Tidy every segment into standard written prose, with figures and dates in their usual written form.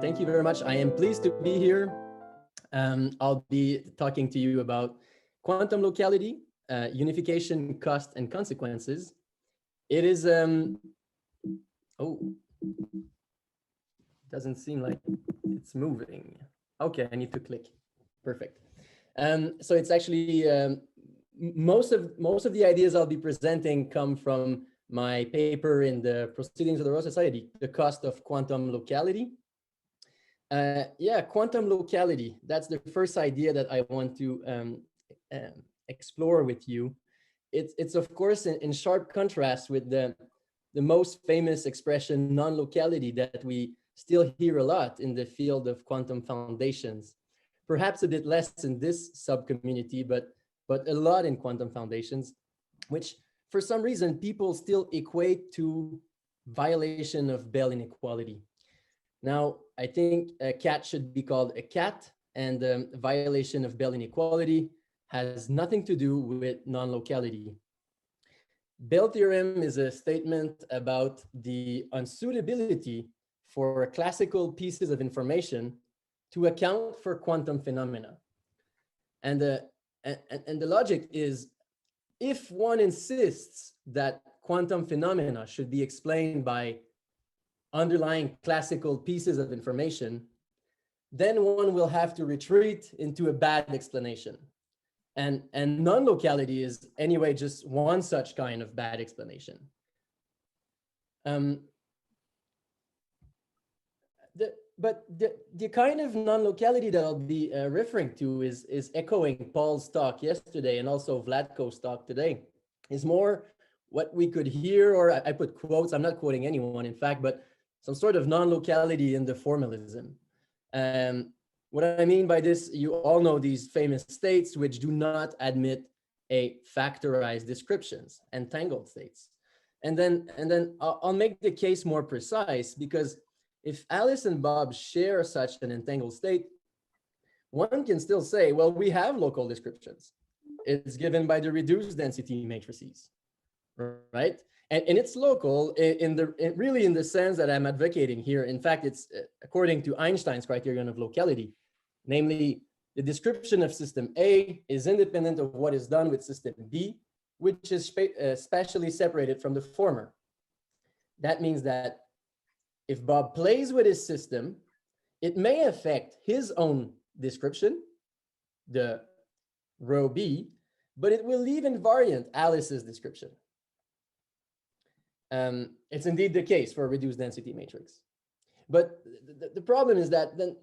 Thank you very much. I am pleased to be here. I'll be talking to you about quantum locality, unification, cost, and consequences. It is, doesn't seem like it's moving. Okay, I need to click. Perfect. So it's actually, most of the ideas I'll be presenting come from my paper in the Proceedings of the Royal Society, The Cost of Quantum Locality. Quantum locality, that's the first idea that I want to explore with you. It's of course in sharp contrast with the most famous expression non-locality that we still hear a lot in the field of quantum foundations. Perhaps a bit less in this sub-community, but a lot in quantum foundations, which for some reason people still equate to violation of Bell inequality. Now, I think a cat should be called a cat, and violation of Bell inequality has nothing to do with non-locality. Bell theorem is a statement about the unsuitability for classical pieces of information to account for quantum phenomena. And the logic is, if one insists that quantum phenomena should be explained by underlying classical pieces of information, then one will have to retreat into a bad explanation. And non-locality is anyway just one such kind of bad explanation. The kind of non-locality that I'll be referring to is echoing Paul's talk yesterday and also Vladko's talk today, is more what we could hear, or I put quotes, I'm not quoting anyone in fact, but some sort of non-locality in the formalism. What I mean by this, you all know these famous states which do not admit a factorized descriptions, entangled states. And then I'll make the case more precise, because if Alice and Bob share such an entangled state, one can still say, well, we have local descriptions. It's given by the reduced density matrices, right? And it's local really in the sense that I'm advocating here. In fact, it's according to Einstein's criterion of locality, namely the description of system A is independent of what is done with system B, which is spatially separated from the former. That means that if Bob plays with his system, it may affect his own description, the row B, but it will leave invariant Alice's description. It's indeed the case for a reduced density matrix. But the problem is that then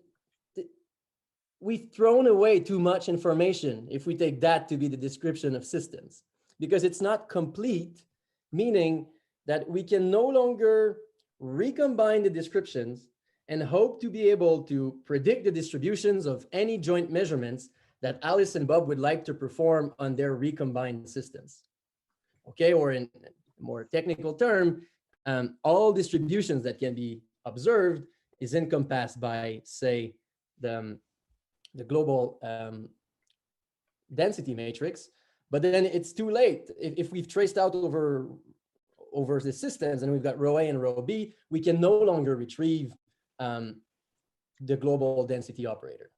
we've thrown away too much information if we take that to be the description of systems, because it's not complete, meaning that we can no longer recombine the descriptions and hope to be able to predict the distributions of any joint measurements that Alice and Bob would like to perform on their recombined systems. Okay, or in more technical term, all distributions that can be observed is encompassed by, say, the global density matrix. But then it's too late. If we've traced out over the systems and we've got row A and row B, we can no longer retrieve the global density operator.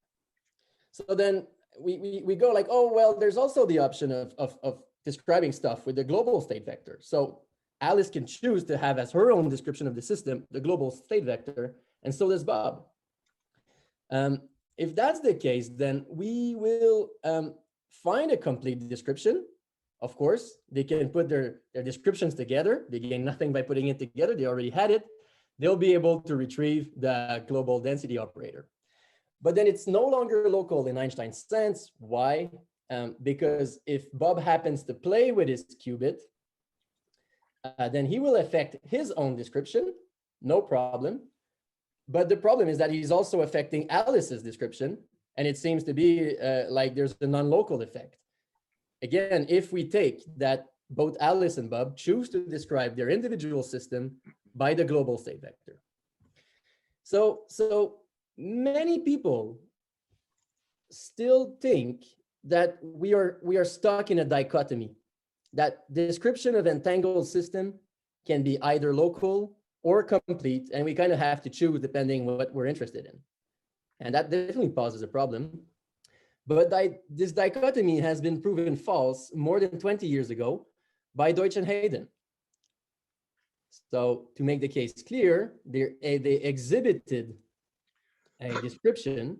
So then we go like, oh, well, there's also the option of describing stuff with the global state vector. So Alice can choose to have as her own description of the system, the global state vector, and so does Bob. If that's the case, then we will find a complete description. Of course, they can put their descriptions together. They gain nothing by putting it together. They already had it. They'll be able to retrieve the global density operator. But then it's no longer local in Einstein's sense. Why? Because if Bob happens to play with his qubit, then he will affect his own description, no problem. But the problem is that he's also affecting Alice's description, and it seems to be like there's a non-local effect. Again, if we take that both Alice and Bob choose to describe their individual system by the global state vector. So many people still think that we are stuck in a dichotomy, that description of entangled system can be either local or complete, and we kind of have to choose depending what we're interested in. And that definitely poses a problem. But this dichotomy has been proven false more than 20 years ago by Deutsch and Hayden. So to make the case clear, they exhibited a description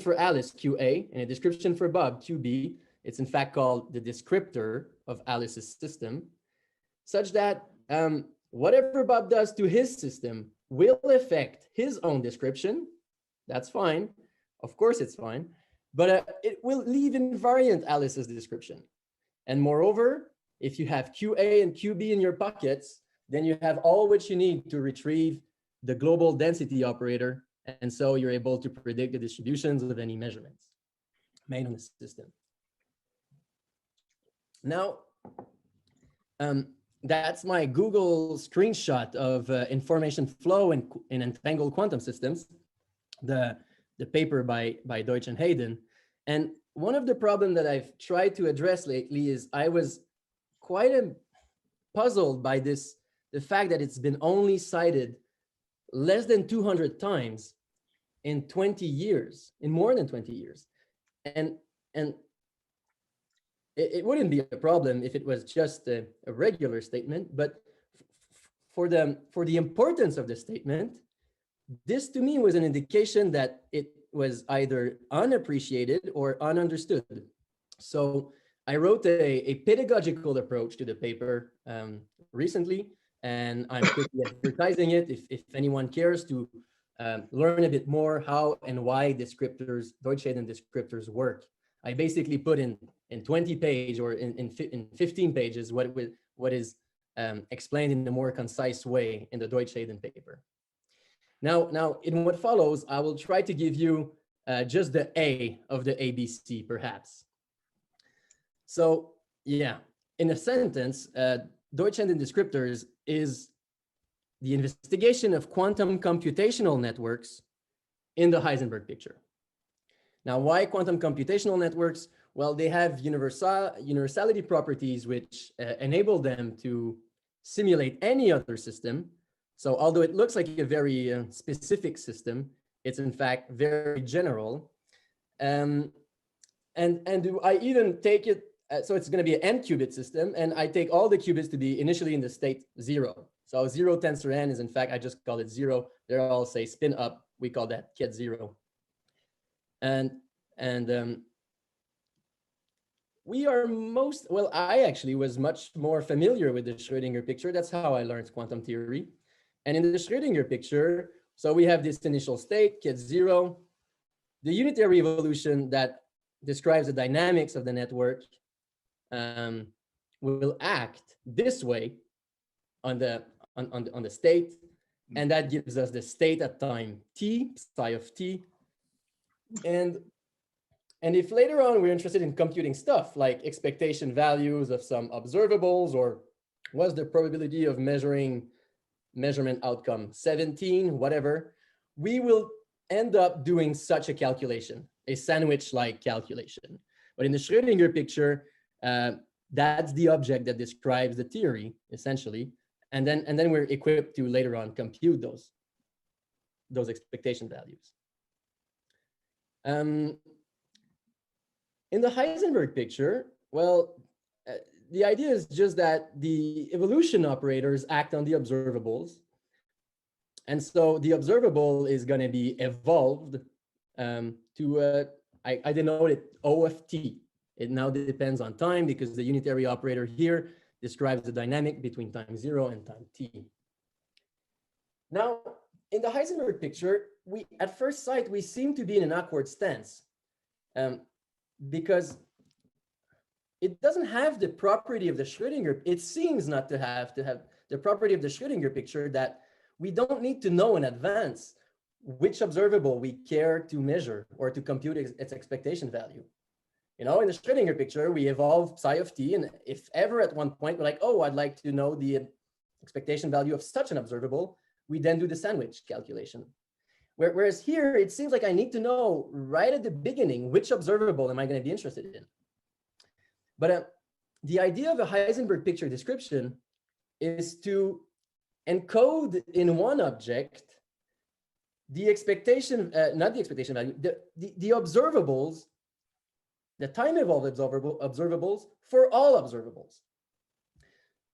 for Alice, QA, and a description for Bob, QB. It's in fact called the descriptor of Alice's system, such that whatever Bob does to his system will affect his own description. That's fine. Of course, it's fine. But it will leave invariant Alice's description. And moreover, if you have QA and QB in your pockets, then you have all what you need to retrieve the global density operator. And so you're able to predict the distributions of any measurements made on the system. Now, that's my Google screenshot of information flow in entangled quantum systems, the paper by Deutsch and Hayden. And one of the problems that I've tried to address lately is I was quite puzzled by the fact that it's been only cited less than 200 times in 20 years, in more than 20 years. And it wouldn't be a problem if it was just a regular statement, but for the importance of the statement, this to me was an indication that it was either unappreciated or ununderstood. So I wrote a pedagogical approach to the paper recently, and I'm quickly advertising it if anyone cares to learn a bit more how and why descriptors, Deutsch and descriptors work. I basically put in 20 pages or in 15 pages what is explained in a more concise way in the Deutsch Hayden paper. Now, in what follows, I will try to give you just the A of the ABC, perhaps. So, yeah, in a sentence, Deutsch and descriptors is the investigation of quantum computational networks in the Heisenberg picture. Now, why quantum computational networks? Well, they have universality properties which enable them to simulate any other system. So although it looks like a very specific system, it's in fact very general. And I even take it, so it's going to be an n qubit system, and I take all the qubits to be initially in the state 0. So 0 tensor n is in fact, I just call it 0. They're all say spin up. We call that ket 0. And we are I actually was much more familiar with the Schrödinger picture. That's how I learned quantum theory. And in the Schrödinger picture, so we have this initial state, ket 0, the unitary evolution that describes the dynamics of the network will act this way on the state, and that gives us the state at time t, psi of t. And if later on we're interested in computing stuff like expectation values of some observables, or what's the probability of measurement outcome 17, whatever, we will end up doing such a calculation, a sandwich-like calculation. But in the Schrödinger picture, that's the object that describes the theory, essentially. And then we're equipped to later on compute those expectation values. In the Heisenberg picture, well, the idea is just that the evolution operators act on the observables. And so the observable is going to be evolved to, I denote it O of t. It now depends on time because the unitary operator here describes the dynamic between time 0 and time t. Now, in the Heisenberg picture, at first sight, we seem to be in an awkward stance because it doesn't have the property of the Schrödinger. It seems not to have the property of the Schrödinger picture that we don't need to know in advance which observable we care to measure or to compute its expectation value. You know, in the Schrödinger picture, we evolve psi of t, and if ever at one point we're like, oh, I'd like to know the expectation value of such an observable, we then do the sandwich calculation. Whereas here, it seems like I need to know right at the beginning which observable am I going to be interested in. But the idea of a Heisenberg picture description is to encode in one object the expectation, not the expectation value, the observables, the time-evolved observables for all observables.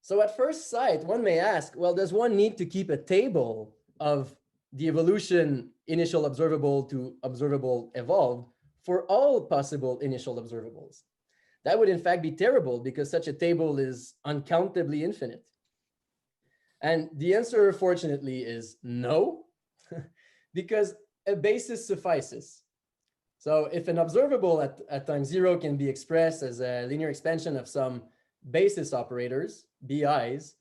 So at first sight, one may ask, well, does one need to keep a table of the evolution initial observable to observable evolved for all possible initial observables? That would in fact be terrible because such a table is uncountably infinite. And the answer, fortunately, is no, because a basis suffices. So if an observable at time zero can be expressed as a linear expansion of some basis operators, BIs,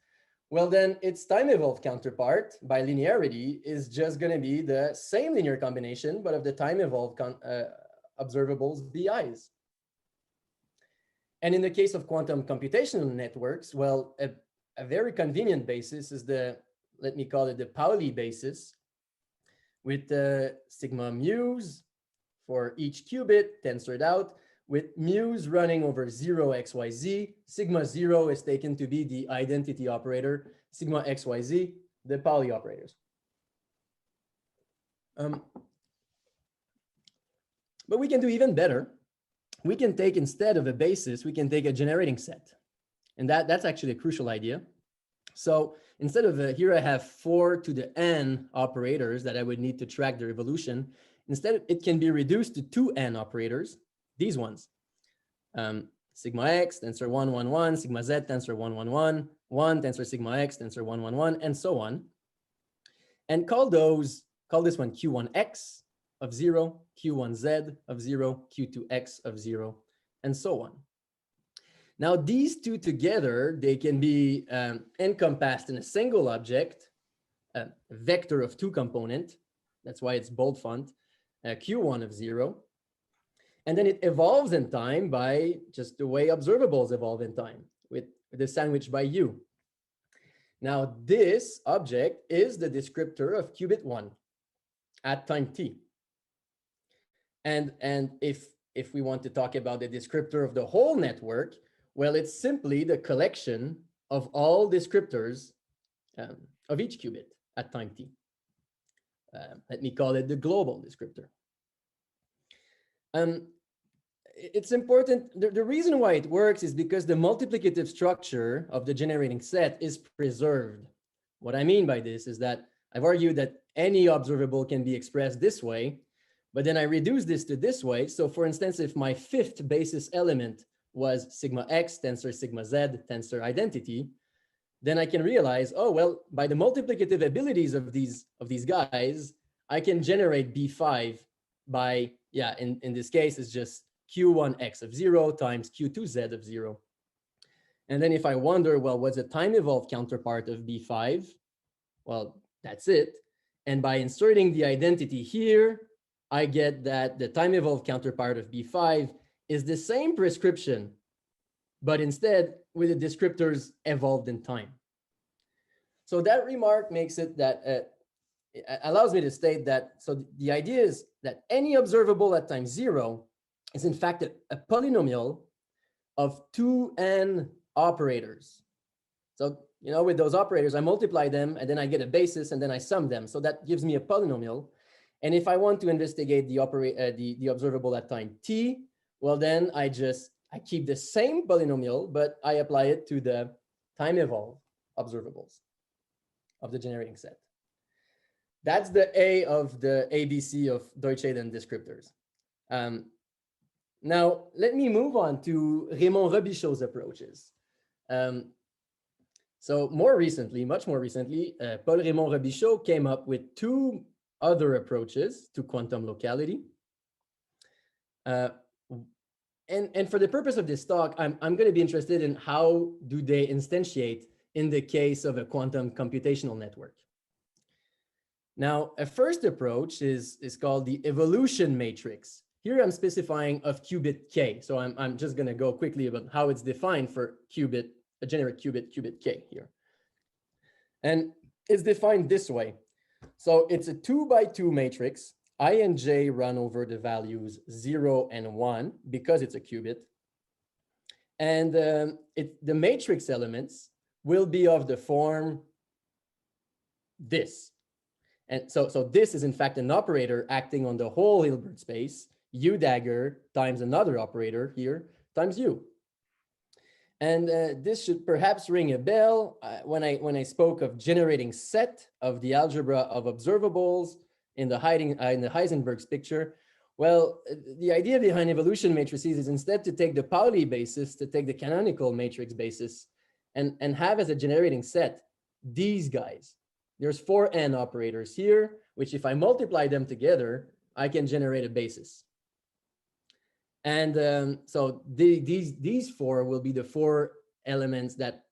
well, then its time-evolved counterpart by linearity is just going to be the same linear combination, but of the time-evolved observables, BIs. And in the case of quantum computational networks, well, a very convenient basis is the, let me call it the Pauli basis, with sigma mu's for each qubit tensored out, with mu's running over 0 xyz. Sigma 0 is taken to be the identity operator, sigma xyz, the Pauli operators. But we can do even better. We can take, instead of a basis, we can take a generating set. And that's actually a crucial idea. So instead of here I have 4 to the n operators that I would need to track their evolution. Instead, it can be reduced to 2n operators, these ones. Sigma x, tensor 1, 1, 1, sigma z, tensor 1, 1, 1, 1, tensor sigma x, tensor 1, 1, 1, and so on. And call this one q1x of 0, q1z of 0, q2x of 0, and so on. Now, these two together, they can be encompassed in a single object, a vector of 2 component. That's why it's bold font, q1 of 0. And then it evolves in time by just the way observables evolve in time, with the sandwich by u. Now, this object is the descriptor of qubit 1 at time t. And if we want to talk about the descriptor of the whole network, well, it's simply the collection of all descriptors of each qubit at time t. Let me call it the global descriptor. It's important. The reason why it works is because the multiplicative structure of the generating set is preserved. What I mean by this is that I've argued that any observable can be expressed this way, but then I reduce this to this way. So for instance, if my 5th basis element was sigma x tensor sigma z tensor identity, then I can realize, oh, well, by the multiplicative abilities of these guys, I can generate B5 by, yeah, in this case, it's just Q1x of 0 times Q2z of 0. And then if I wonder, well, what's a time-evolved counterpart of B5? Well, that's it. And by inserting the identity here, I get that the time-evolved counterpart of B5 is the same prescription, but instead with the descriptors evolved in time. So that remark makes it that, allows me to state that, so the idea is that any observable at time 0 is in fact a polynomial of 2n operators. So, you know, with those operators, I multiply them and then I get a basis and then I sum them. So that gives me a polynomial. And if I want to investigate the observable at time t, well, then I keep the same polynomial, but I apply it to the time-evolved observables of the generating set. That's the A of the ABC of Deutsch and Hayden descriptors. Now, let me move on to Raymond-Robichaud's approaches. So more recently, much more recently, Paul Raymond-Robichaud came up with 2 other approaches to quantum locality. And for the purpose of this talk, I'm going to be interested in how do they instantiate in the case of a quantum computational network. Now, a first approach is called the evolution matrix. Here I'm specifying of qubit k. So I'm just going to go quickly about how it's defined for qubit, a generic qubit k here. And it's defined this way. So it's a 2x2 matrix. I and j run over the values 0 and 1 because it's a qubit. And the matrix elements will be of the form this. And so this is in fact an operator acting on the whole Hilbert space, U dagger times another operator here times U. And this should perhaps ring a bell when I spoke of generating set of the algebra of observables in the Heisenberg's picture. Well, the idea behind evolution matrices is instead to take the Pauli basis, to take the canonical matrix basis, and have as a generating set these guys. There's 4 n operators here, which if I multiply them together, I can generate a basis. And so these 4 will be the 4 elements that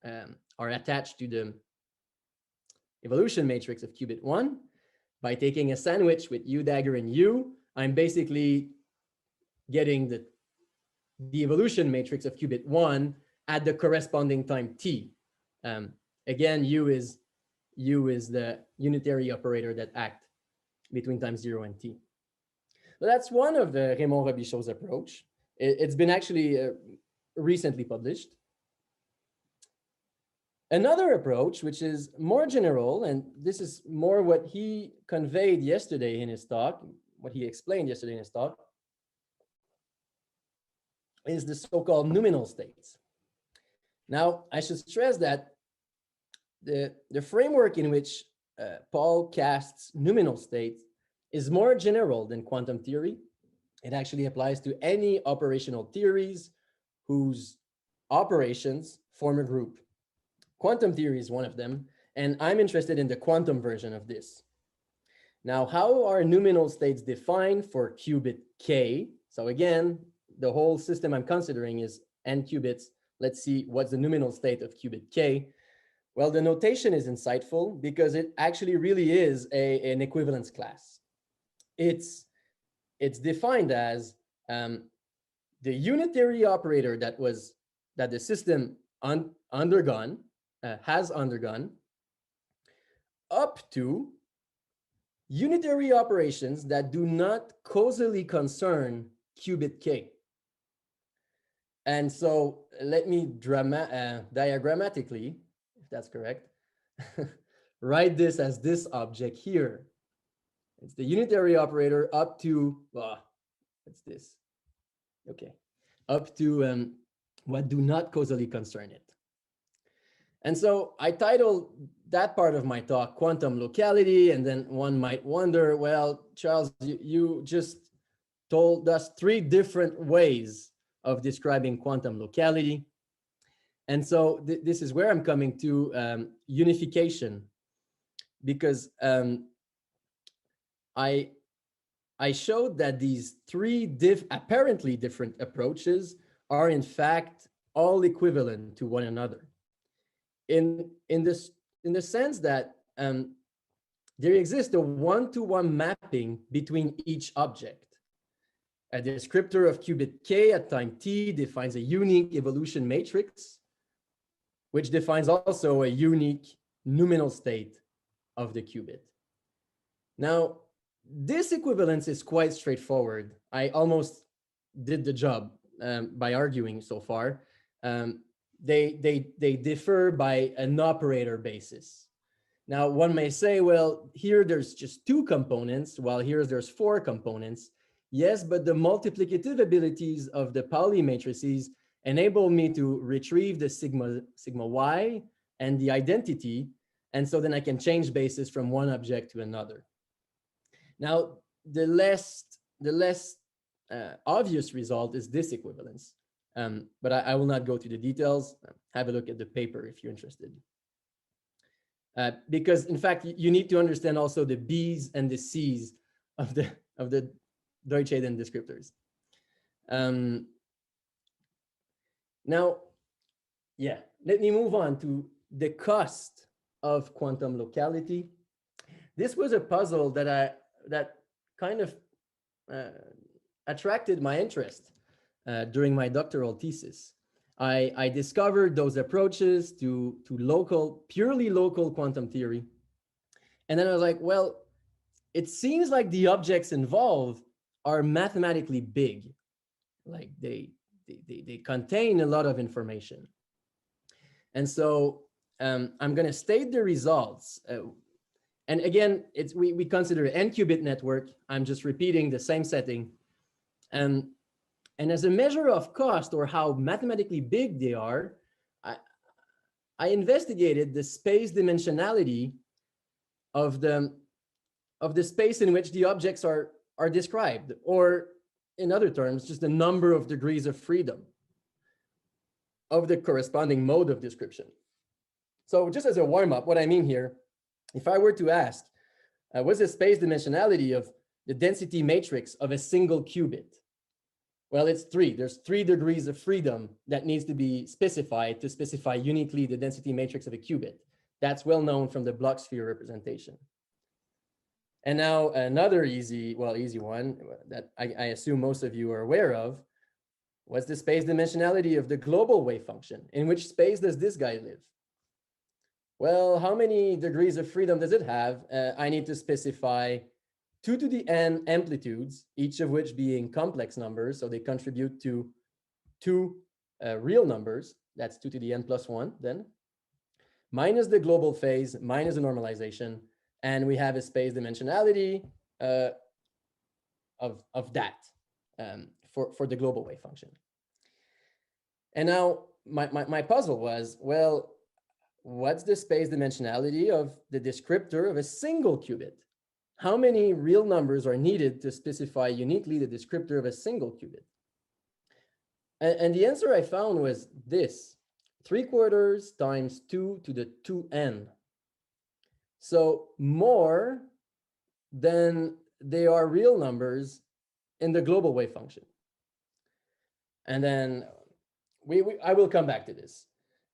are attached to the evolution matrix of qubit 1. By taking a sandwich with U dagger and U, I'm basically getting the evolution matrix of qubit 1 at the corresponding time t. Again, U is the unitary operator that acts between time 0 and t. So that's one of the Raymond-Robichaud's approach. It's been actually recently published. Another approach, which is more general, and this is more what he conveyed yesterday in his talk, what he explained yesterday in his talk, is the so-called numinal states. Now, I should stress that the framework in which Paul casts numinal states is more general than quantum theory. It actually applies to any operational theories whose operations form a group. Quantum theory is one of them, and I'm interested in the quantum version of this. Now, how are numinal states defined for qubit k? So again, the whole system I'm considering is n qubits. Let's see what's the numinal state of qubit k. Well, the notation is insightful because it actually really is an equivalence class. It's defined as the unitary operator that the system has undergone up to unitary operations that do not causally concern qubit k. And so let me diagrammatically, if that's correct, write this as this object here. It's the unitary operator up to, what's this? Okay, up to what do not causally concern it. And so I titled that part of my talk quantum locality, and then one might wonder, well, Charles, you just told us 3 different ways of describing quantum locality. And so this is where I'm coming to unification, because I showed that these 3 apparently different approaches are in fact all equivalent to one another. In the sense that there exists a one-to-one mapping between each object. A descriptor of qubit k at time t defines a unique evolution matrix, which defines also a unique numinal state of the qubit. Now, this equivalence is quite straightforward. I almost did the job by arguing so far. They differ by an operator basis. Now, one may say, well, here there's just 2 components, while here there's 4 components. Yes, but the multiplicative abilities of the Pauli matrices enable me to retrieve the sigma y and the identity, and so then I can change basis from one object to another. Now, the less obvious result is this equivalence. But I will not go to the details. Have a look at the paper if you're interested. Because in fact, you need to understand also the B's and the C's of the Deutsch and Hayden descriptors. Now, yeah, let me move on to the cost of quantum locality. This was a puzzle that kind of attracted my interest during my doctoral thesis. I discovered those approaches to purely local quantum theory. And then I was like, well, it seems like the objects involved are mathematically big. Like they contain a lot of information. And so I'm going to state the results. And again, we consider an n-qubit network. I'm just repeating the same setting. And as a measure of cost or how mathematically big they are, I investigated the space dimensionality of the space in which the objects are described, or in other terms, just the number of degrees of freedom of the corresponding mode of description. So just as a warm-up, what I mean here, if I were to ask, what's the space dimensionality of the density matrix of a single qubit? Well, it's 3. There's 3 degrees of freedom that needs to be specified to specify uniquely the density matrix of a qubit. That's well known from the block sphere representation. And now another easy one that I assume most of you are aware of. What's the space dimensionality of the global wave function? In which space does this guy live? Well, how many degrees of freedom does it have? I need to specify 2 to the n amplitudes, each of which being complex numbers. So they contribute to 2 real numbers. That's 2 to the n plus 1 then. Minus the global phase, minus the normalization. And we have a space dimensionality of that for the global wave function. And now my puzzle was, well, what's the space dimensionality of the descriptor of a single qubit? How many real numbers are needed to specify uniquely the descriptor of a single qubit? And the answer I found was this: 3/4 times 2 to the 2n. So more than they are real numbers in the global wave function. And then I will come back to this.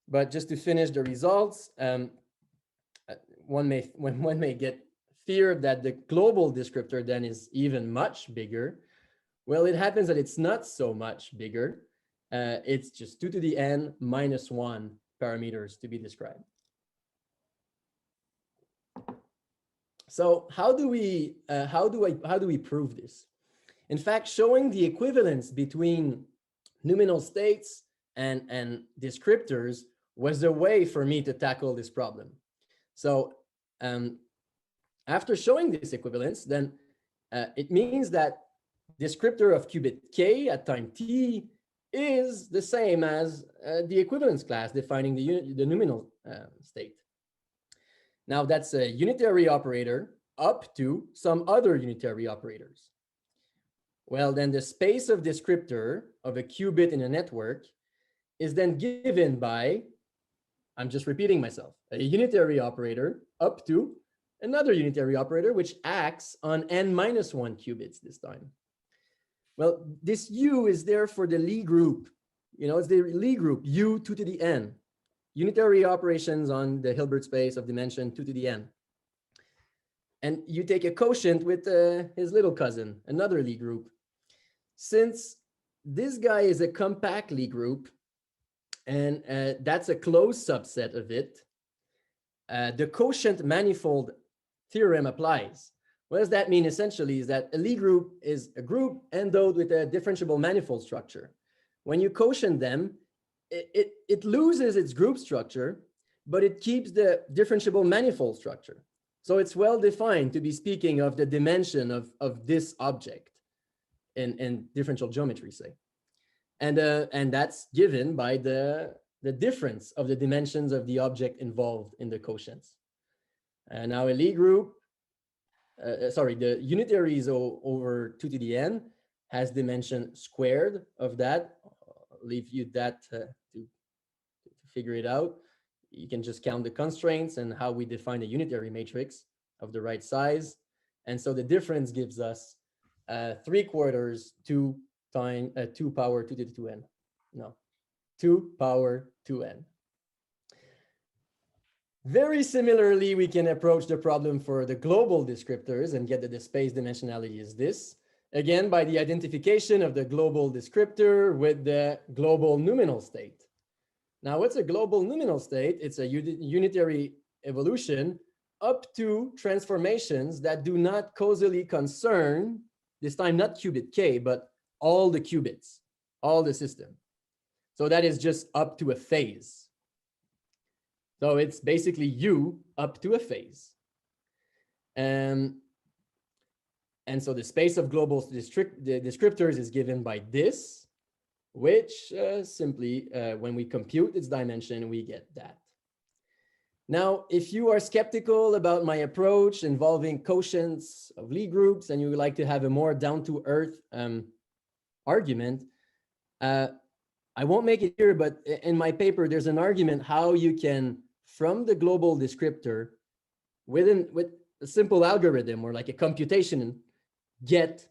But just to finish the results, one may get feared that the global descriptor then is even much bigger. Well, it happens that it's not so much bigger. It's just 2 to the n minus 1 parameters to be described. So how do we prove this? In fact, showing the equivalence between numinal states and descriptors was a way for me to tackle this problem. So after showing this equivalence, then it means that descriptor of qubit k at time t is the same as the equivalence class defining the numinal state. Now that's a unitary operator up to some other unitary operators. Well, then the space of descriptor of a qubit in a network is then given by, I'm just repeating myself, a unitary operator up to another unitary operator which acts on n minus 1 qubits this time. Well, this u is there for the Lie group. You know, it's the Lie group, u 2 to the n. Unitary operations on the Hilbert space of dimension 2 to the n. And you take a quotient with his little cousin, another Lie group. Since this guy is a compact Lie group, and that's a closed subset of it, the quotient manifold theorem applies. What does that mean essentially is that a Lie group is a group endowed with a differentiable manifold structure. When you quotient them, it loses its group structure, but it keeps the differentiable manifold structure. So it's well defined to be speaking of the dimension of this object in differential geometry, say. And that's given by the difference of the dimensions of the object involved in the quotients. And now a Lie group, the unitaries over 2 to the n has dimension squared of that. I'll leave you that to figure it out. You can just count the constraints and how we define a unitary matrix of the right size. And so the difference gives us 3/4 2 times 2 power 2 to the 2n. No, 2 power 2n. Very similarly, we can approach the problem for the global descriptors and get that the space dimensionality is this. Again, by the identification of the global descriptor with the global numinal state. Now, what's a global numinal state? It's a unitary evolution up to transformations that do not causally concern, this time not qubit k, but all the qubits, all the system. So that is just up to a phase. So it's basically u up to a phase. And so the space of global the descriptors is given by this, which simply, when we compute its dimension, we get that. Now, if you are skeptical about my approach involving quotients of Lie groups and you would like to have a more down-to-earth argument, I won't make it here, but in my paper, there's an argument how you can, from the global descriptor, with a simple algorithm or like a computation, get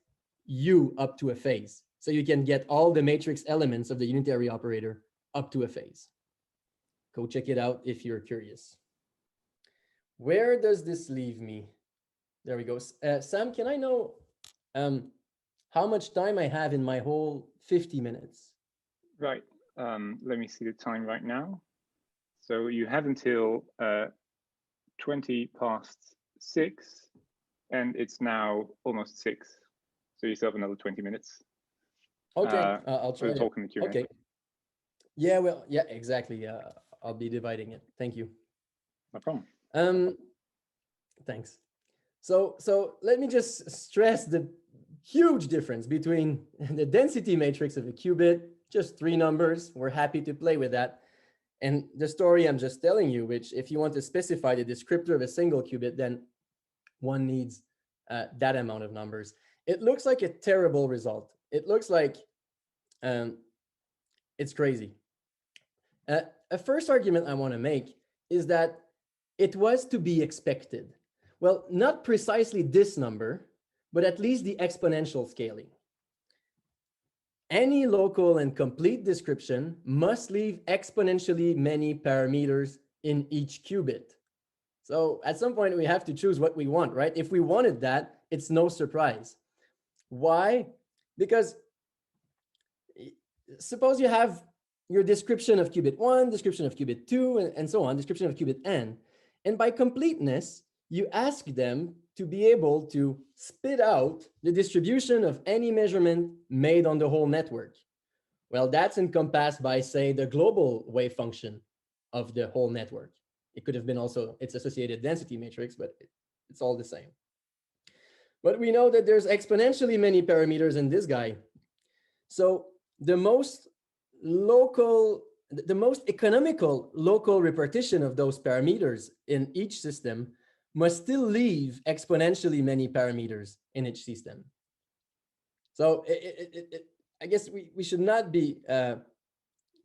U up to a phase. So you can get all the matrix elements of the unitary operator up to a phase. Go check it out if you're curious. Where does this leave me? There we go. Sam, can I know how much time I have in my whole 50 minutes? Right. Let me see the time right now. So you have until 20 past 6, and it's now almost 6. So you still have another 20 minutes. Okay, I'll try to talk in the Q&A. Okay. Yeah, well, yeah, exactly. I'll be dividing it. Thank you. No problem. Thanks. So let me just stress the huge difference between the density matrix of a qubit, just 3 numbers. We're happy to play with that. And the story I'm just telling you, which if you want to specify the descriptor of a single qubit, then one needs that amount of numbers. It looks like a terrible result. It looks like it's crazy. A first argument I want to make is that it was to be expected. Well, not precisely this number, but at least the exponential scaling. Any local and complete description must leave exponentially many parameters in each qubit. So at some point, we have to choose what we want, right? If we wanted that, it's no surprise. Why? Because suppose you have your description of qubit 1, description of qubit 2, and so on, description of qubit n. And by completeness, you ask them to be able to spit out the distribution of any measurement made on the whole network. Well, that's encompassed by, say, the global wave function of the whole network. It could have been also its associated density matrix, but it's all the same. But we know that there's exponentially many parameters in this guy. So the most economical local repartition of those parameters in each system must still leave exponentially many parameters in each system. So I guess we should not be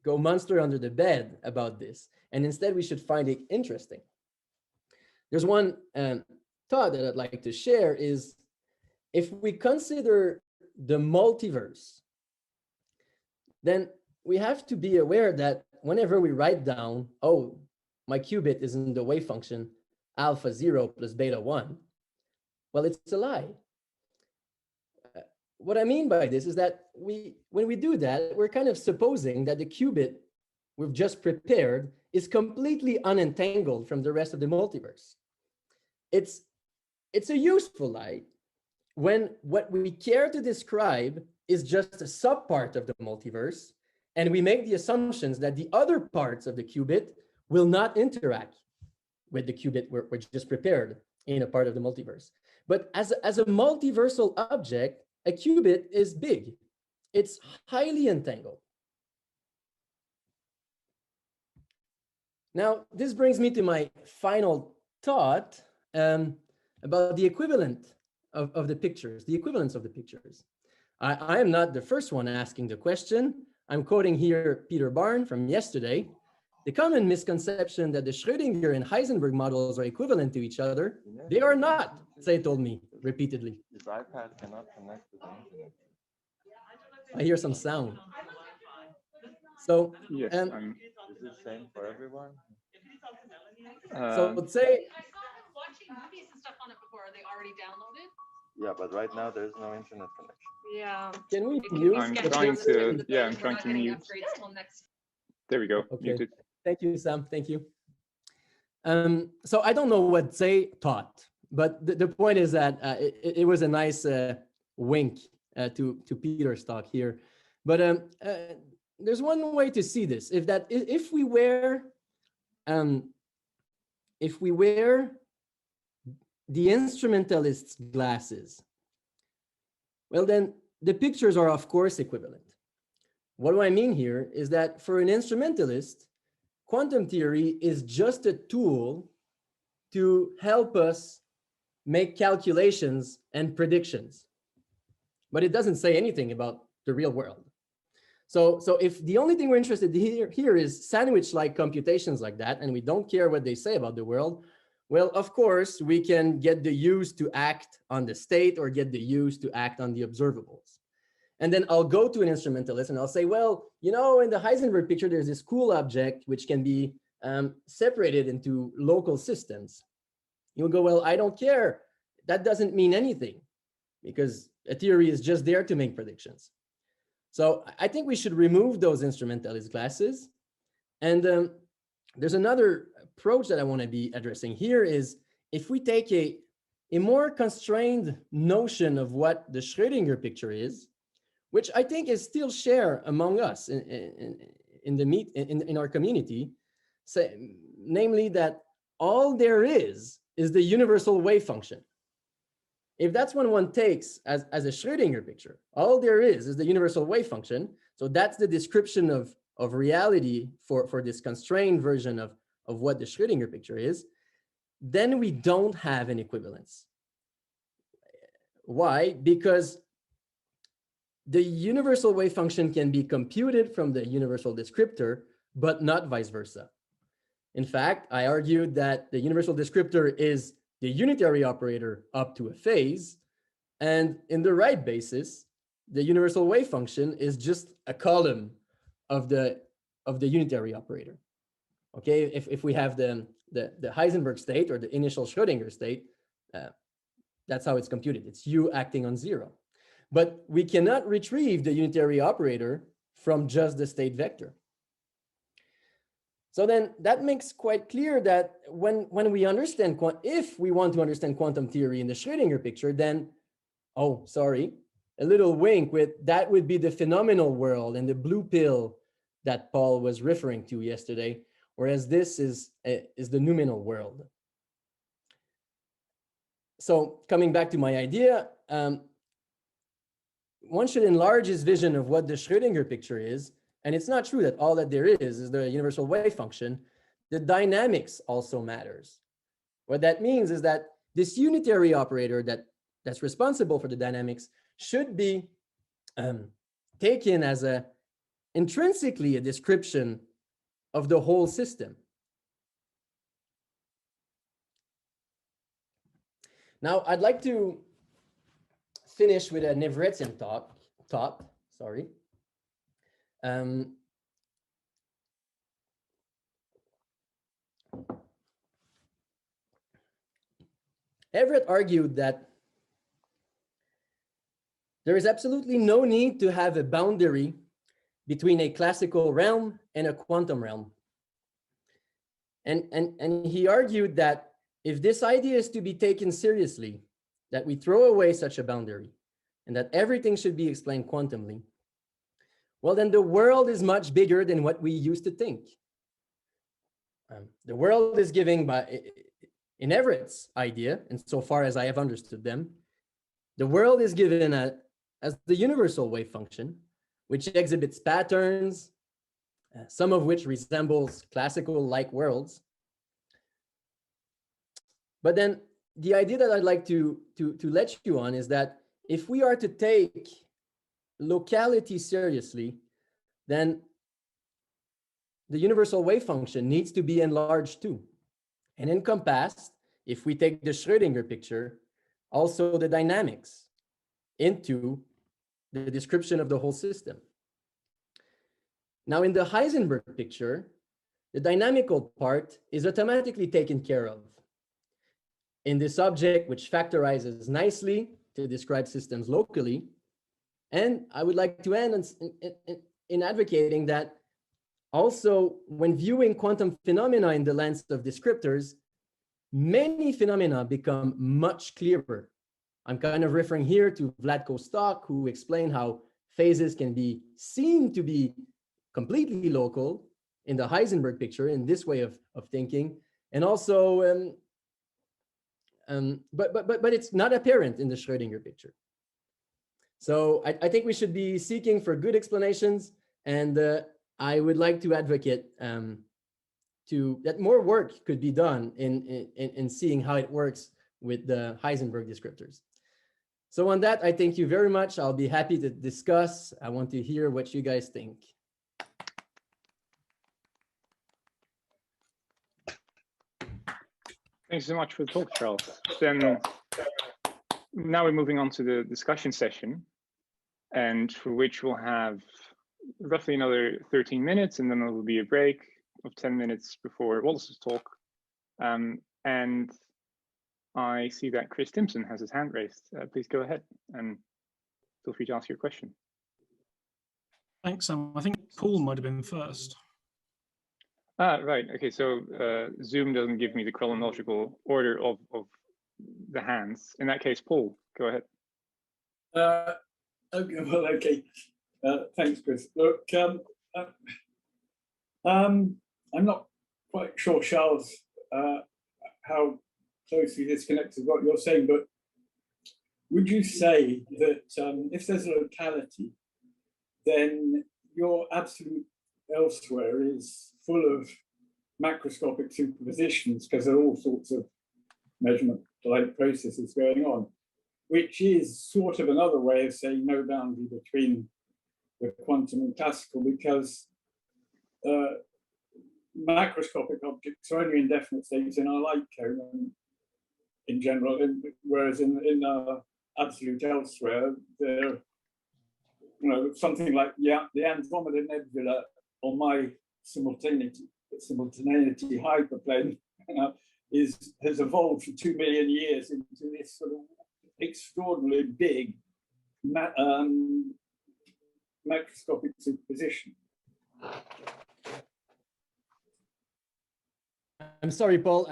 go monster under the bed about this, and instead we should find it interesting. There's one thought that I'd like to share is, if we consider the multiverse, then we have to be aware that whenever we write down, oh, my qubit is in the wave function alpha 0 plus beta 1, well, it's a lie. What I mean by this is that when we do that, we're kind of supposing that the qubit we've just prepared is completely unentangled from the rest of the multiverse. It's a useful lie when what we care to describe is just a subpart of the multiverse, and we make the assumptions that the other parts of the qubit will not interact with the qubit we're just prepared in a part of the multiverse. But as a multiversal object, a qubit is big. It's highly entangled. Now, this brings me to my final thought about the equivalent of the pictures, the equivalence of the pictures. I am not the first one asking the question. I'm quoting here Peter Barn from yesterday. The common misconception that the Schrödinger and Heisenberg models are equivalent to each other, they are not, Say told me repeatedly. This iPad cannot connect to the internet. I hear some sound. So, yes, Is it the same for everyone? So let's say watching movies and stuff on it before. Are they already downloaded? Yeah, but right now there's no internet connection. Yeah. can we It can mute? be I'm sketchy. trying to, But yeah, I'm we're trying not to getting mute. upgrades till next. There we go. Okay. Muted. Thank you, Sam. Thank you. So I don't know what Zay taught, but the point is that it was a nice wink to Peter's talk here. But there's one way to see this: if we were the instrumentalist's glasses? Well, then the pictures are of course equivalent. What do I mean here is that for an instrumentalist, quantum theory is just a tool to help us make calculations and predictions, but it doesn't say anything about the real world. So if the only thing we're interested here is sandwich-like computations like that, and we don't care what they say about the world, well, of course, we can get the use to act on the state or get the use to act on the observables. And then I'll go to an instrumentalist and I'll say, well, you know, in the Heisenberg picture, there's this cool object which can be separated into local systems. You'll go, well, I don't care. That doesn't mean anything because a theory is just there to make predictions. So I think we should remove those instrumentalist glasses. And there's another approach that I want to be addressing here is if we take a more constrained notion of what the Schrödinger picture is, which I think is still shared among us in our community, namely that all there is the universal wave function. If that's what one takes as a Schrödinger picture, all there is the universal wave function. So that's the description of reality for this constrained version of what the Schrödinger picture is, then we don't have an equivalence. Why? Because the universal wave function can be computed from the universal descriptor, but not vice versa. In fact, I argued that the universal descriptor is the unitary operator up to a phase, and in the right basis, the universal wave function is just a column of the unitary operator. Okay, if we have the Heisenberg state or the initial Schrödinger state, that's how it's computed. It's U acting on 0. But we cannot retrieve the unitary operator from just the state vector. So then that makes quite clear that when we understand, if we want to understand quantum theory in the Schrödinger picture, then, oh, sorry, a little wink with that would be the phenomenal world and the blue pill that Paul was referring to yesterday, whereas this is the numinal world. So coming back to my idea, one should enlarge his vision of what the Schrödinger picture is. And it's not true that all that there is the universal wave function. The dynamics also matters. What that means is that this unitary operator that's responsible for the dynamics should be taken as intrinsically a description of the whole system. Now, I'd like to finish with a Nevretzian thought. Sorry. Everett argued that there is absolutely no need to have a boundary between a classical realm and a quantum realm. And he argued that if this idea is to be taken seriously, that we throw away such a boundary and that everything should be explained quantumly, well, then the world is much bigger than what we used to think. The world is given in Everett's idea, and so far as I have understood them, the world is given as the universal wave function, which exhibits patterns, some of which resembles classical-like worlds. But then the idea that I'd like to let you on is that if we are to take locality seriously, then the universal wave function needs to be enlarged too, and encompass, if we take the Schrödinger picture, also the dynamics into the description of the whole system. Now, in the Heisenberg picture, the dynamical part is automatically taken care of in this object, which factorizes nicely to describe systems locally. And I would like to end in advocating that also, when viewing quantum phenomena in the lens of descriptors, many phenomena become much clearer. I'm kind of referring here to Vlatko Stock, who explained how phases can be seen to be completely local in the Heisenberg picture, in this way of thinking. And also but it's not apparent in the Schrödinger picture. So I think we should be seeking for good explanations, and I would like to advocate that more work could be done in seeing how it works with the Heisenberg descriptors. So on that, I thank you very much. I'll be happy to discuss. I want to hear what you guys think. Thanks so much for the talk, Charles. Then now we're moving on to the discussion session, and for which we'll have roughly another 13 minutes, and then there will be a break of 10 minutes before Wallace's talk. And I see that Chris Timpson has his hand raised. Please go ahead and feel free to ask your question. Thanks, Sam. I think Paul might have been first. Right. Okay. So Zoom doesn't give me the chronological order of the hands. In that case, Paul, go ahead. Okay. Well, okay. Thanks, Chris. Look, I'm not quite sure, Charles, how closely this connects with what you're saying, but would you say that if there's a locality, then your absolute elsewhere is full of macroscopic superpositions, because there are all sorts of measurement-like processes going on, which is sort of another way of saying no boundary between the quantum and classical, because macroscopic objects are only in definite states in our light cone in general, whereas in absolute elsewhere, they're, something like the Andromeda Nebula on my simultaneity hyperplane has evolved for 2 million years into this sort of extraordinarily big macroscopic superposition. I'm sorry, Paul.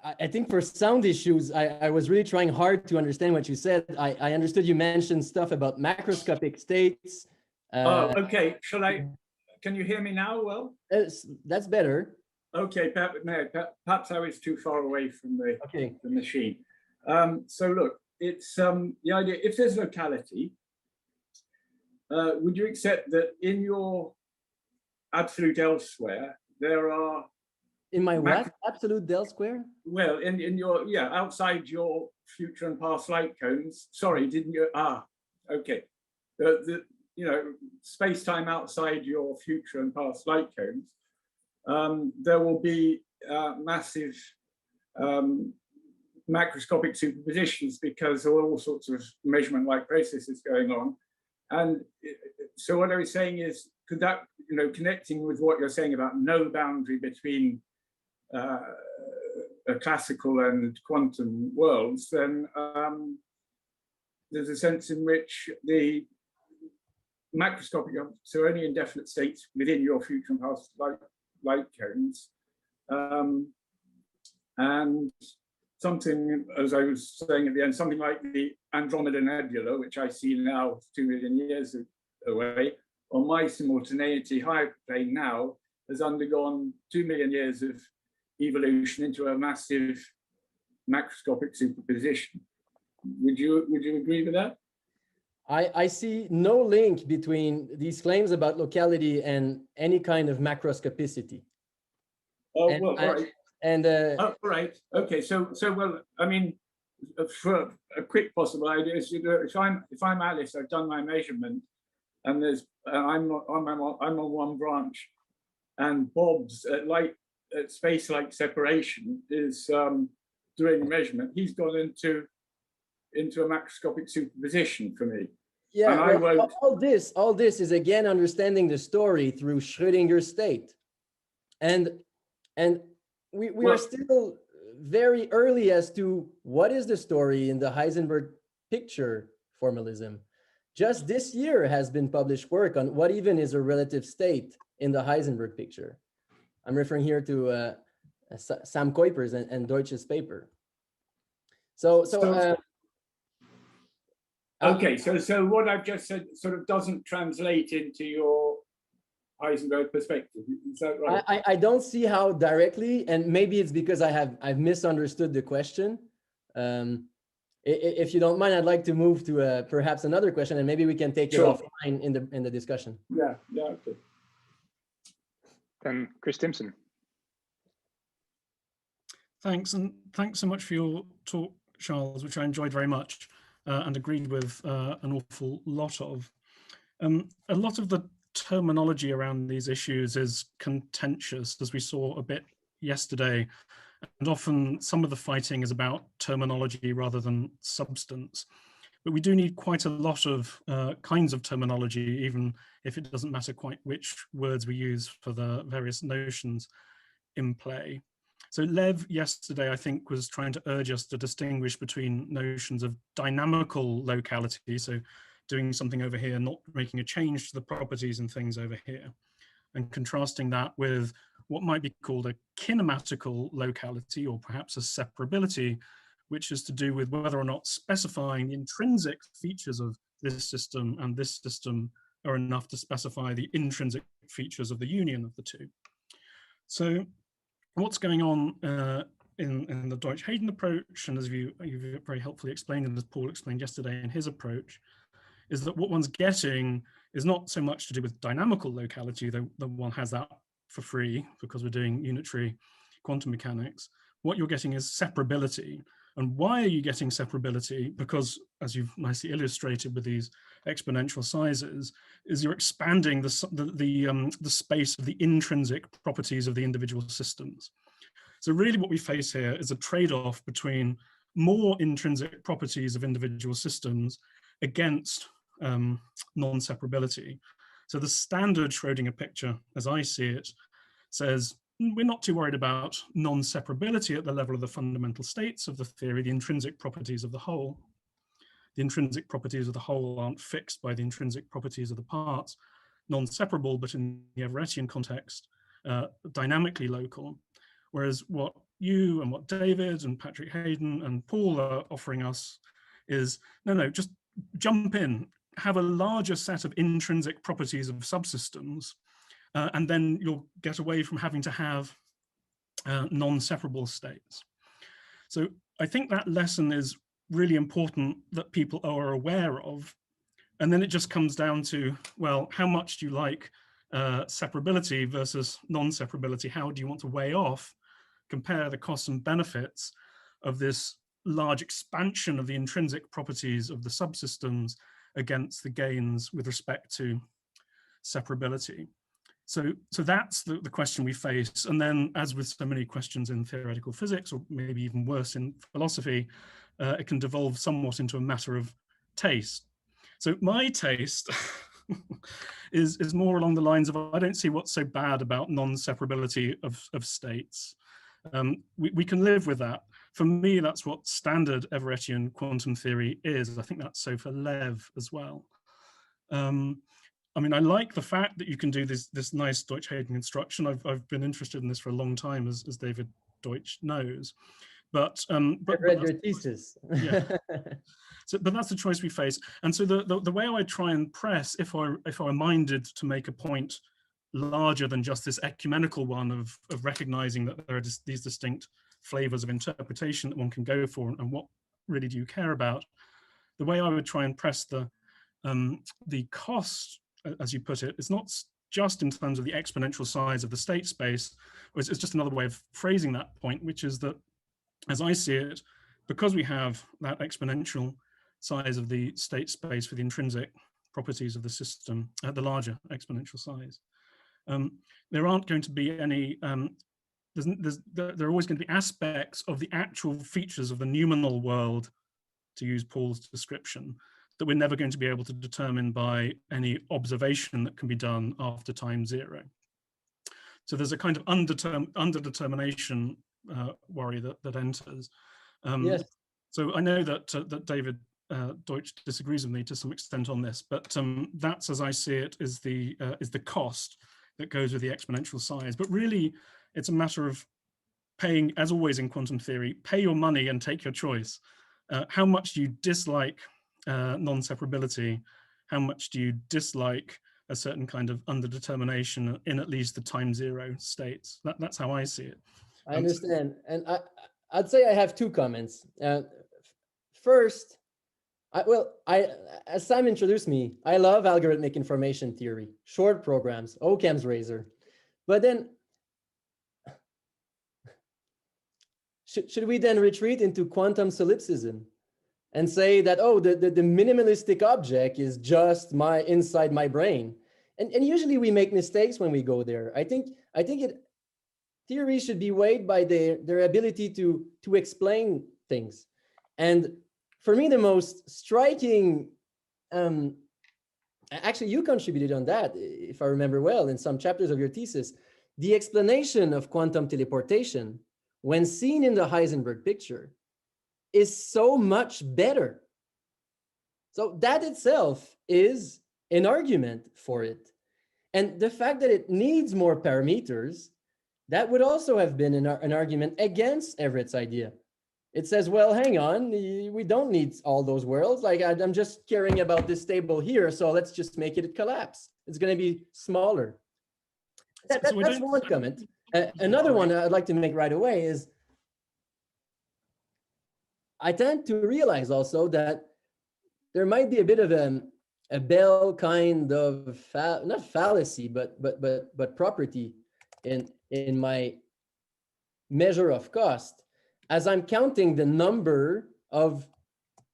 I think for sound issues, I was really trying hard to understand what you said. I understood you mentioned stuff about macroscopic states. Okay. Can you hear me now? Well, that's better. Okay, perhaps I was too far away from the machine. So look, it's the idea, if there's locality, would you accept that in your absolute elsewhere, there are... In my what? Absolute del square? Well, in your, outside your future and past light cones. Sorry, didn't you? Okay. Space-time outside your future and past light cones, there will be massive macroscopic superpositions, because there are all sorts of measurement-like processes going on. And so what I was saying is, could that, connecting with what you're saying about no boundary between a classical and quantum worlds, then there's a sense in which the macroscopic objects are only in definite states within your future and past light cones. And something, as I was saying at the end, something like the Andromeda Nebula, which I see now 2 million years away, on my simultaneity hyperplane now, has undergone 2 million years of evolution into a massive macroscopic superposition. Would you agree with that? I see no link between these claims about locality and any kind of macroscopicity. Oh, all right. All right. Okay. So well, I mean, for a quick possible idea is, if I'm Alice, I've done my measurement, and I'm on one branch, and Bob's at space-like separation is doing measurement. He's gone into a macroscopic superposition for me. Yeah, well, all this is again understanding the story through Schrödinger's state, and we are still very early as to what is the story in the Heisenberg picture formalism. Just this year has been published work on what even is a relative state in the Heisenberg picture. I'm referring here to Sam Kuiper's and Deutsch's paper. Okay, so what I've just said sort of doesn't translate into your Heisenberg perspective. Is that right? I don't see how directly, and maybe it's because I've misunderstood the question. If you don't mind, I'd like to move to perhaps another question, and maybe we can take it Sure. offline in the discussion. Yeah, okay. Then Chris Timpson. Thanks, and thanks so much for your talk, Charles, which I enjoyed very much and agreed with an awful lot of. A lot of the terminology around these issues is contentious, as we saw a bit yesterday, and often some of the fighting is about terminology rather than substance. But we do need quite a lot of kinds of terminology, even if it doesn't matter quite which words we use for the various notions in play. So Lev yesterday, I think, was trying to urge us to distinguish between notions of dynamical locality, so doing something over here, not making a change to the properties and things over here, and contrasting that with what might be called a kinematical locality, or perhaps a separability, which is to do with whether or not specifying the intrinsic features of this system and this system are enough to specify the intrinsic features of the union of the two. So what's going on in the Deutsch Hayden approach, and as you've very helpfully explained, and as Paul explained yesterday in his approach, is that what one's getting is not so much to do with dynamical locality, though one has that for free because we're doing unitary quantum mechanics. What you're getting is separability. And why are you getting separability? Because, as you've nicely illustrated with these exponential sizes, is you're expanding the space of the intrinsic properties of the individual systems. So really what we face here is a trade-off between more intrinsic properties of individual systems against non-separability. So the standard Schrödinger picture, as I see it, says we're not too worried about non-separability at the level of the fundamental states of the theory, the intrinsic properties of the whole. The intrinsic properties of the whole aren't fixed by the intrinsic properties of the parts, non-separable, but in the Everettian context, dynamically local. Whereas what you and what David and Patrick Hayden and Paul are offering us is, no, just jump in, have a larger set of intrinsic properties of subsystems, and then you'll get away from having to have non-separable states. So I think that lesson is really important that people are aware of. And then it just comes down to, well, how much do you like separability versus non-separability? How do you want to weigh off, compare the costs and benefits of this large expansion of the intrinsic properties of the subsystems against the gains with respect to separability? So that's the question we face. And then, as with so many questions in theoretical physics, or maybe even worse in philosophy, it can devolve somewhat into a matter of taste. So my taste is more along the lines of, I don't see what's so bad about non-separability of states. We can live with that. For me, that's what standard Everettian quantum theory is. I think that's so for Lev as well. I mean, I like the fact that you can do this nice Deutsch Hayden construction. I've been interested in this for a long time, as David Deutsch knows. But I've read your thesis. Yeah. But that's the choice we face. And so the way I try and press, if I'm minded to make a point larger than just this ecumenical one of recognizing that there are these distinct flavors of interpretation that one can go for, and what really do you care about, the way I would try and press the cost, as you put it, it's not just in terms of the exponential size of the state space. It's just another way of phrasing that point, which is that, as I see it, because we have that exponential size of the state space for the intrinsic properties of the system at the larger exponential size, there aren't going to be any, there are always going to be aspects of the actual features of the numinal world, to use Paul's description, that we're never going to be able to determine by any observation that can be done after time zero. So there's a kind of underdetermination worry that enters. Yes. So I know that David Deutsch disagrees with me to some extent on this, but that's, as I see it, is the cost that goes with the exponential size. But really, it's a matter of paying, as always in quantum theory, pay your money and take your choice. How much do you dislike non-separability? How much do you dislike a certain kind of underdetermination in at least the time zero states? That's how I see it. I understand. And I'd say I have two comments. first, as Sam introduced me, I love algorithmic information theory, short programs, Occam's razor. But then, should we then retreat into quantum solipsism and say that, oh, the minimalistic object is just inside my brain? And usually we make mistakes when we go there. I think theory should be weighed by their ability to explain things. And for me, the most striking, actually you contributed on that, if I remember well, in some chapters of your thesis, the explanation of quantum teleportation, when seen in the Heisenberg picture, is so much better. So that itself is an argument for it. And the fact that it needs more parameters, that would also have been an argument against Everett's idea. It says, well, hang on, we don't need all those worlds. Like, I'm just caring about this table here, so let's just make it collapse. It's going to be smaller. That's one comment. Another one I'd like to make right away is, I tend to realize also that there might be a bit of a Bell kind of not fallacy, but property in my measure of cost, as I'm counting the number of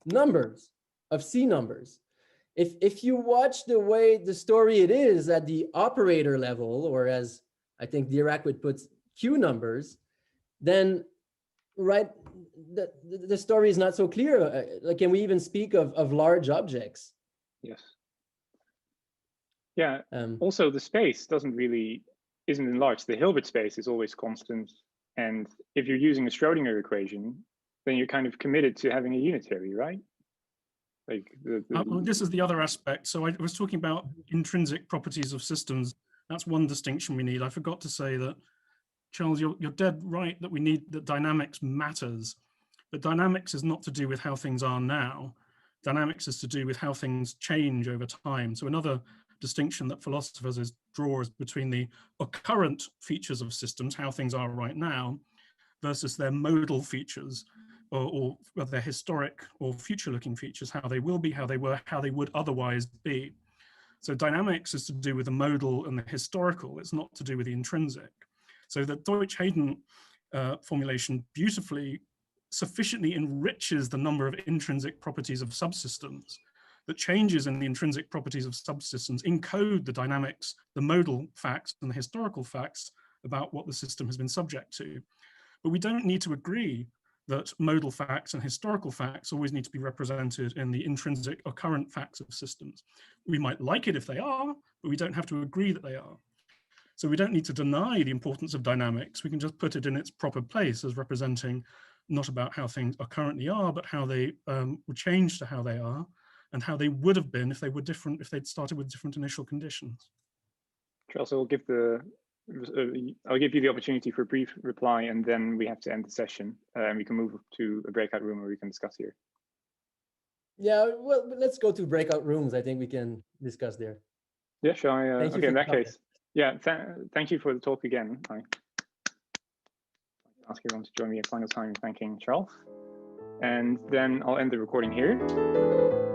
numbers, of C numbers. If you watch the way the story it is at the operator level, or as I think Dirac would put Q numbers, then right, the story is not so clear. Like, can we even speak of large objects? Yes. Yeah. Also, the space isn't enlarged. The Hilbert space is always constant. And if you're using a Schrödinger equation, then you're kind of committed to having a unitary, right? Like well, this is the other aspect. So I was talking about intrinsic properties of systems. That's one distinction we need. I forgot to say that, Charles, you're dead right that we need that dynamics matters, but dynamics is not to do with how things are now. Dynamics is to do with how things change over time. So another distinction that philosophers draw is between the occurrent features of systems, how things are right now, versus their modal features, or their historic or future-looking features, how they will be, how they were, how they would otherwise be. So dynamics is to do with the modal and the historical. It's not to do with the intrinsic. So the Deutsch Hayden formulation beautifully, sufficiently enriches the number of intrinsic properties of subsystems. That changes in the intrinsic properties of subsystems encode the dynamics, the modal facts and the historical facts about what the system has been subject to. But we don't need to agree that modal facts and historical facts always need to be represented in the intrinsic or current facts of systems. We might like it if they are, but we don't have to agree that they are. So we don't need to deny the importance of dynamics. We can just put it in its proper place as representing not about how things are currently are, but how they would change to how they are, and how they would have been if they were different, if they'd started with different initial conditions. Charles, I'll give you the opportunity for a brief reply, and then we have to end the session, and we can move to a breakout room where we can discuss here. Yeah, well, let's go to breakout rooms. I think we can discuss there. Yeah, shall I? Okay, in that case, yeah, thank you for the talk again. I ask everyone to join me a final time in thanking Charles, and then I'll end the recording here.